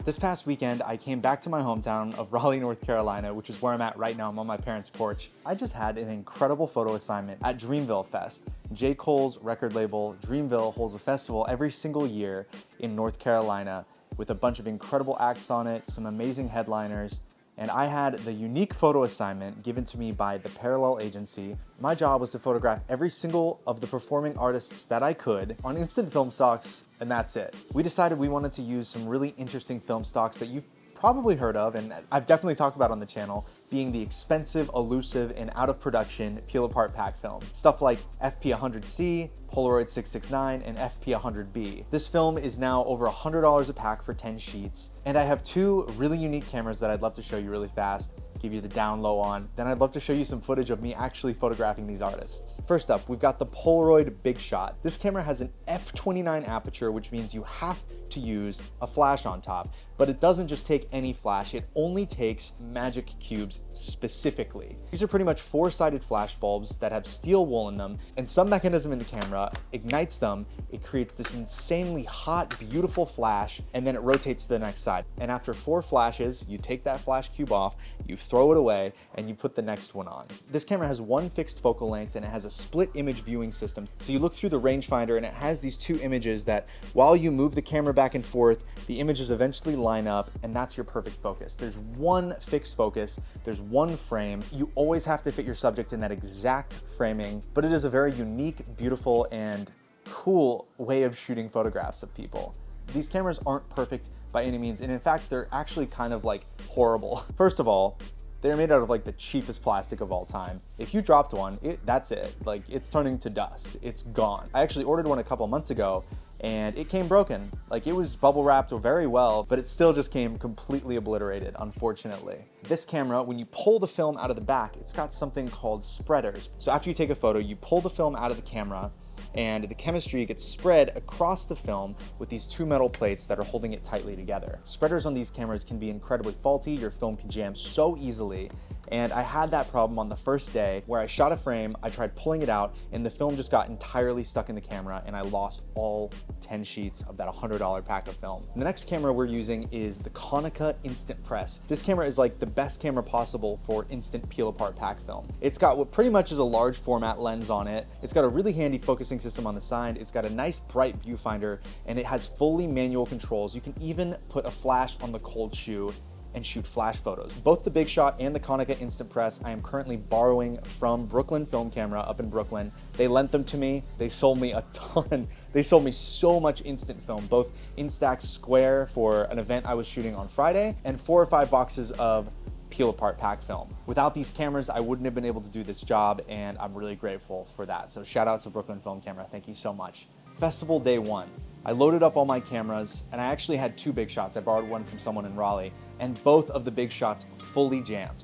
This past weekend, I came back to my hometown of Raleigh, North Carolina, which is where I'm at right now. I'm on my parents' porch. I just had an incredible photo assignment at Dreamville Fest. J. Cole's record label, Dreamville, holds a festival every single year in North Carolina with a bunch of incredible acts on it, some amazing headliners, and I had the unique photo assignment given to me by the Parallel Agency. My job was to photograph every single of the performing artists that I could on instant film stocks, and that's it. We decided we wanted to use some really interesting film stocks that you've probably heard of, and I've definitely talked about on the channel, being the expensive, elusive, and out of production peel-apart pack film. Stuff like FP100C, Polaroid 669, and FP100B. This film is now over $100 a pack for 10 sheets, and I have two really unique cameras that I'd love to show you really fast, give you the down low on. Then I'd love to show you some footage of me actually photographing these artists. First up, we've got the Polaroid Big Shot. This camera has an f/29 aperture, which means you have to use a flash on top, but it doesn't just take any flash, it only takes magic cubes specifically. These are pretty much four-sided flash bulbs that have steel wool in them, and some mechanism in the camera ignites them. It creates this insanely hot, beautiful flash, and then it rotates to the next side. And after 4 flashes, you take that flash cube off, you throw it away, and you put the next one on. This camera has one fixed focal length, and it has a split image viewing system. So you look through the rangefinder, and it has these two images that, while you move the camera back and forth, the images eventually line up, and that's your perfect focus. There's one fixed focus, there's one frame. You always have to fit your subject in that exact framing, but it is a very unique, beautiful, and cool way of shooting photographs of people. These cameras aren't perfect by any means, and in fact, they're actually kind of like horrible. First of all, they're made out of like the cheapest plastic of all time. If you dropped one, that's it. Like, it's turning to dust. It's gone. I actually ordered one a couple months ago, and it came broken. Like, it was bubble wrapped very well, but it still just came completely obliterated, unfortunately. This camera, when you pull the film out of the back, it's got something called spreaders. So after you take a photo, you pull the film out of the camera, and the chemistry gets spread across the film with these two metal plates that are holding it tightly together. Spreaders on these cameras can be incredibly faulty. Your film can jam so easily. And I had that problem on the first day where I shot a frame, I tried pulling it out, and the film just got entirely stuck in the camera, and I lost all 10 sheets of that $100 pack of film. And the next camera we're using is the Konica Instant Press. This camera is like the best camera possible for instant peel-apart pack film. It's got what pretty much is a large format lens on it. It's got a really handy focusing system on the side. It's got a nice bright viewfinder, and it has fully manual controls. You can even put a flash on the cold shoe and shoot flash photos. Both the Big Shot and the Konica Instant Press I am currently borrowing from Brooklyn Film Camera up in Brooklyn. They lent them to me. They sold me a ton. They sold me so much instant film, both Instax Square for an event I was shooting on Friday, and 4 or 5 boxes of peel-apart pack film. Without these cameras, I wouldn't have been able to do this job, and I'm really grateful for that. So shout out to Brooklyn Film Camera. Thank you so much. Festival day 1. I loaded up all my cameras, and I actually had 2 Big Shots. I borrowed one from someone in Raleigh, and both of the Big Shots fully jammed.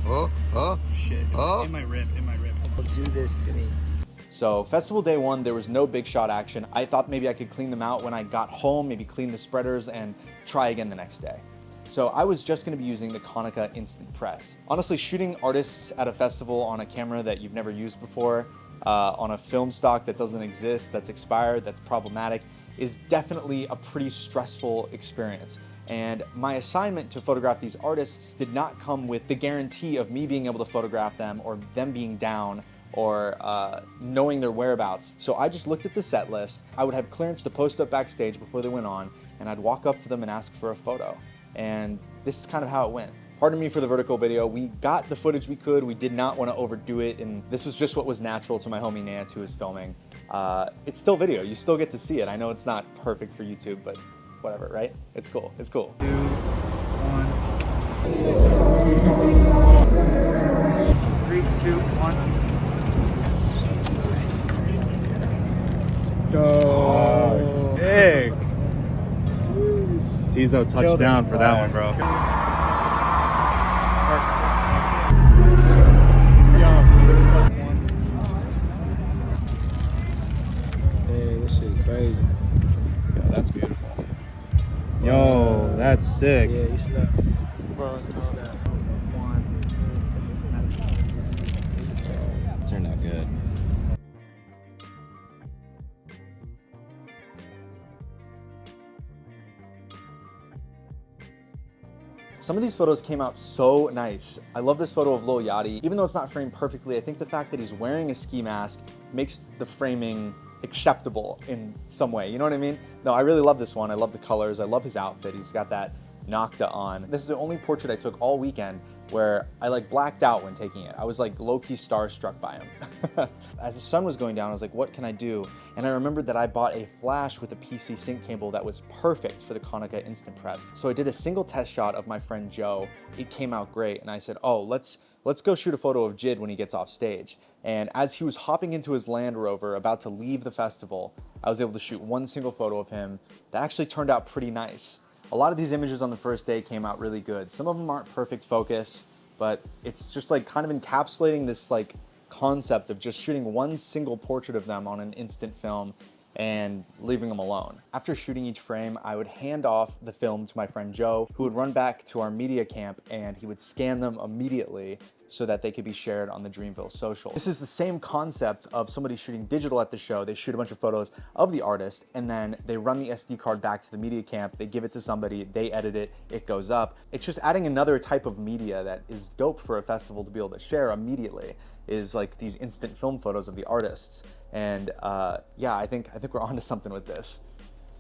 Oh, shit. In my rib. Don't do this to me. So festival day 1, there was no Big Shot action. I thought maybe I could clean them out when I got home, maybe clean the spreaders and try again the next day. So I was just gonna be using the Konica Instant Press. Honestly, shooting artists at a festival on a camera that you've never used before, on a film stock that doesn't exist, that's expired, that's problematic, is definitely a pretty stressful experience. And my assignment to photograph these artists did not come with the guarantee of me being able to photograph them or them being down or knowing their whereabouts. So I just looked at the set list. I would have clearance to post up backstage before they went on, and I'd walk up to them and ask for a photo. And this is kind of how it went. Pardon me for the vertical video. We got the footage we could. We did not want to overdo it, and this was just what was natural to my homie Nance, who was filming. It's still video. You still get to see it. I know it's not perfect for YouTube, but whatever, right? It's cool. It's cool. 2, 1. 3, 2, 1. Go. Oh, big. Tizo touchdown for that one, bro. Dang, this shit crazy. Yo, that's beautiful. Yo, that's sick. Yeah, you slept. Turned out good. Some of these photos came out so nice. I love this photo of Lil Yachty. Even though it's not framed perfectly, I think the fact that he's wearing a ski mask makes the framing acceptable in some way, you know what I mean? No, I really love this one. I love the colors. I love his outfit. He's got that Nocta on. This is the only portrait I took all weekend where I like blacked out when taking it. I was like low-key starstruck by him. As the sun was going down, I was like, what can I do? And I remembered that I bought a flash with a PC sync cable that was perfect for the Konica Instant Press. So I did a single test shot of my friend Joe. It came out great. And I said, oh, let's go shoot a photo of Jid when he gets off stage. And as he was hopping into his Land Rover, about to leave the festival, I was able to shoot one single photo of him that actually turned out pretty nice. A lot of these images on the first day came out really good. Some of them aren't perfect focus, but it's just like kind of encapsulating this like concept of just shooting one single portrait of them on an instant film and leaving them alone. After shooting each frame, I would hand off the film to my friend Joe, who would run back to our media camp and he would scan them immediately so that they could be shared on the Dreamville social. This is the same concept of somebody shooting digital at the show. They shoot a bunch of photos of the artist and then they run the SD card back to the media camp, they give it to somebody, they edit it, it goes up. It's just adding another type of media that is dope for a festival to be able to share immediately, is like these instant film photos of the artists. And yeah, I think we're onto something with this.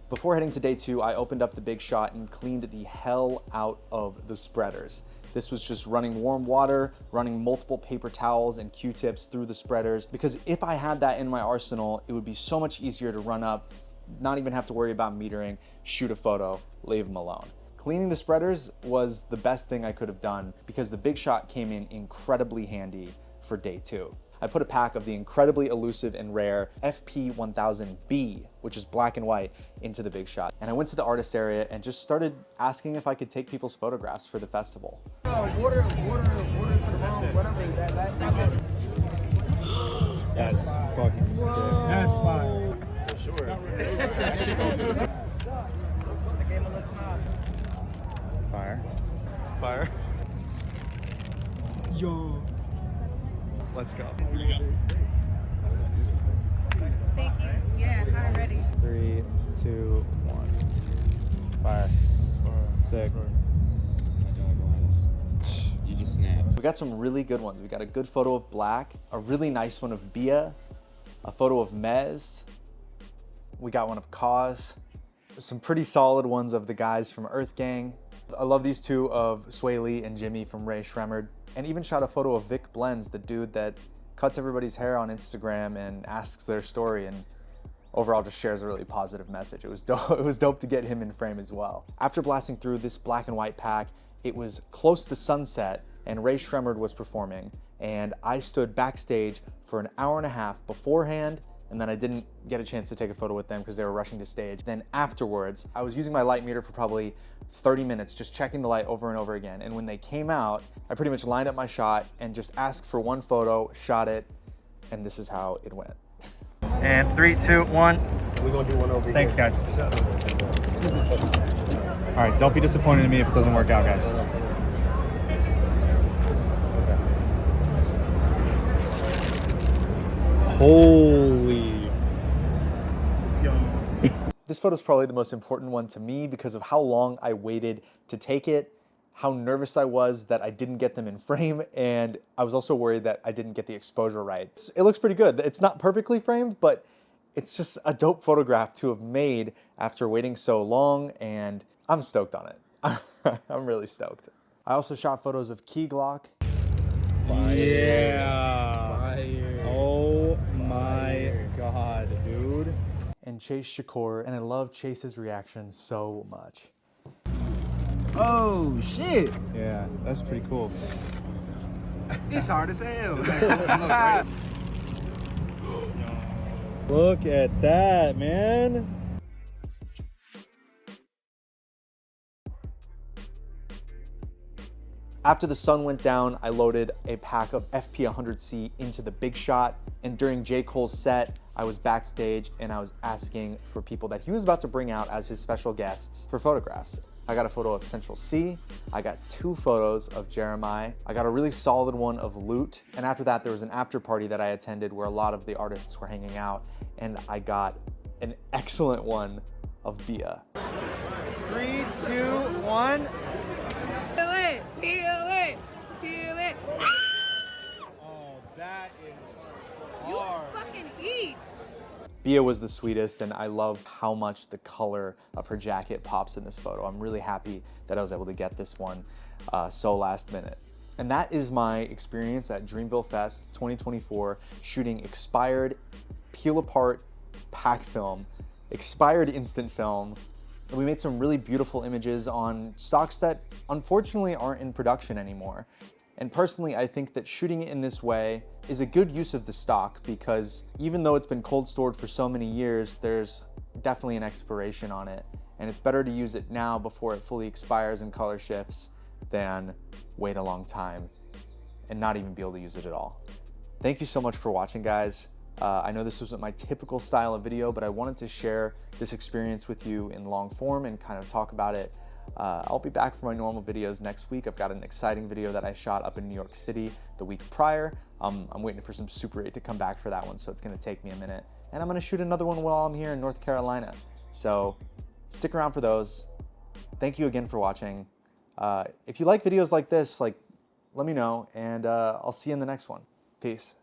Before heading to day 2, I opened up the Big Shot and cleaned the hell out of the spreaders. This was just running warm water, running multiple paper towels and Q-tips through the spreaders, because if I had that in my arsenal, it would be so much easier to run up, not even have to worry about metering, shoot a photo, leave them alone. Cleaning the spreaders was the best thing I could have done because the Big Shot came in incredibly handy for day 2. I put a pack of the incredibly elusive and rare FP1000B, which is black and white, into the Big Shot. And I went to the artist area and just started asking if I could take people's photographs for the festival. Water for the wrong, whatever. That's fucking sick. That's fire. For sure. Fire. Fire. Yo. Let's go. Thank you. Yeah, I'm ready. 3, 2, 1. Fire. Sick. You just snapped. We got some really good ones. We got a good photo of Black, a really nice one of Bia, a photo of Mez. We got one of Cause. Some pretty solid ones of the guys from Earth Gang. I love these two of Sway Lee and Jimmy from Ray Shremmerd. And even shot a photo of Vic Blends, the dude that cuts everybody's hair on Instagram and asks their story and overall just shares a really positive message. It was dope. It was dope to get him in frame as well. After blasting through this black and white pack, it was close to sunset and Ray Shremmerd was performing, and I stood backstage for an hour and a half beforehand, and then I didn't get a chance to take a photo with them because they were rushing to stage. Then afterwards, I was using my light meter for probably 30 minutes, just checking the light over and over again. And when they came out, I pretty much lined up my shot and just asked for one photo, shot it, and this is how it went. And 3, 2, 1. We're gonna do one over Thanks, here. guys. All right, don't be disappointed in me if it doesn't work out, guys. Holy. This photo is probably the most important one to me because of how long I waited to take it, how nervous I was that I didn't get them in frame, and I was also worried that I didn't get the exposure right. It looks pretty good. It's not perfectly framed, but it's just a dope photograph to have made after waiting so long, and I'm stoked on it. I'm really stoked. I also shot photos of Key Glock. Yeah. Fire. Oh my God, dude. And Chase Shakur, and I love Chase's reaction so much. Oh shit! Yeah, that's pretty cool. It's hard as hell. Look at that, man. After the sun went down, I loaded a pack of FP100C into the Big Shot, and during J. Cole's set, I was backstage and I was asking for people that he was about to bring out as his special guests for photographs. I got a photo of Central C, I got 2 photos of Jeremiah, I got a really solid one of Loot, and after that there was an after party that I attended where a lot of the artists were hanging out, and I got an excellent one of Bia. 3, 2, 1. You fucking eat. Bia was the sweetest, and I love how much the color of her jacket pops in this photo. I'm really happy that I was able to get this one so last minute. And that is my experience at Dreamville Fest 2024, shooting expired, peel apart pack film, expired instant film. And we made some really beautiful images on stocks that unfortunately aren't in production anymore. And personally, I think that shooting it in this way is a good use of the stock, because even though it's been cold stored for so many years, there's definitely an expiration on it. And it's better to use it now before it fully expires and color shifts than wait a long time and not even be able to use it at all. Thank you so much for watching, guys. I know this wasn't my typical style of video, but I wanted to share this experience with you in long form and kind of talk about it. I'll be back for my normal videos next week. I've got an exciting video that I shot up in New York City the week prior. I'm waiting for some Super 8 to come back for that one, so it's gonna take me a minute. And I'm gonna shoot another one while I'm here in North Carolina. So stick around for those. Thank you again for watching. If you like videos like this, let me know, and I'll see you in the next one. Peace.